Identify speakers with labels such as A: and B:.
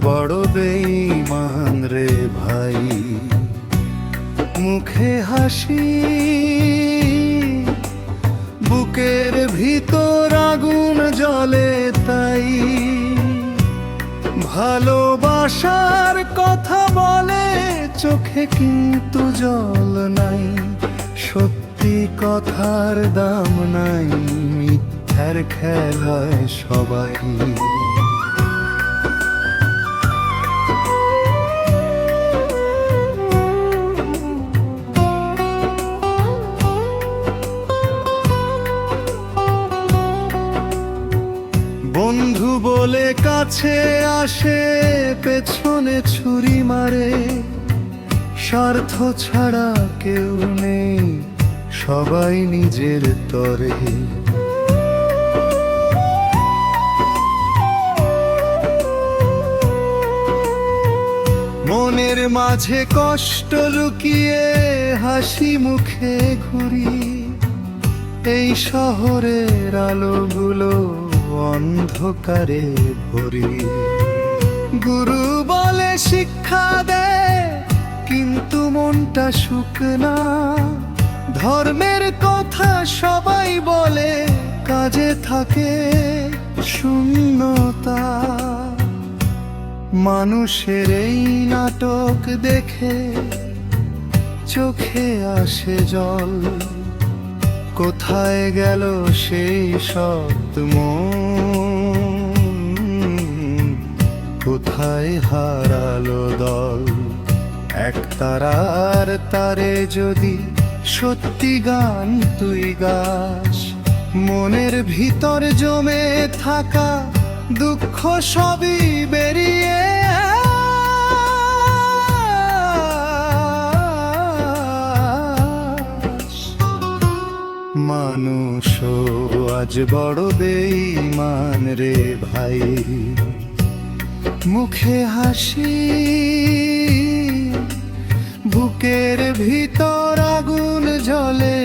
A: বড় বেঈমান রে ভাই, মুখে হাসি বুকের ভিতর আগুন জ্বলে তাই। ভালোবাসার কথা বলে চোখে কিন্তু জল নাই, সত্যি কথার দাম নাই, মিথ্যার খেলায় সবাই। বন্ধু বলে কাছে আসে, পেছনে ছুরি মারে, স্বার্থ ছাড়া কেউ নেই, সবাই নিজের তরে। মনের মাঝে কষ্ট লুকিয়ে হাসি মুখে ঘুরি, এই শহরের আলোগুলো অন্ধকারে ভরি। গুরু বলে শিক্ষা দেয় কিন্তু মনটা শুকনা, ধর্মের কথা সবাই বলে কাজে থাকে শূন্যতা। মানুষের এই নাটক দেখে চোখে আসে জল, কোথায় গেল সেই সৎ মন, কোথায় হারালো দল। এক তারার তারে যদি সত্যি গান তুই গাস, মনের ভিতর জমে থাকা দুঃখ সবই বেরিয়ে মানুষ আজ বড় বেঈমান রে ভাই, মুখে হাসি বুকের ভিতর আগুন জ্বলে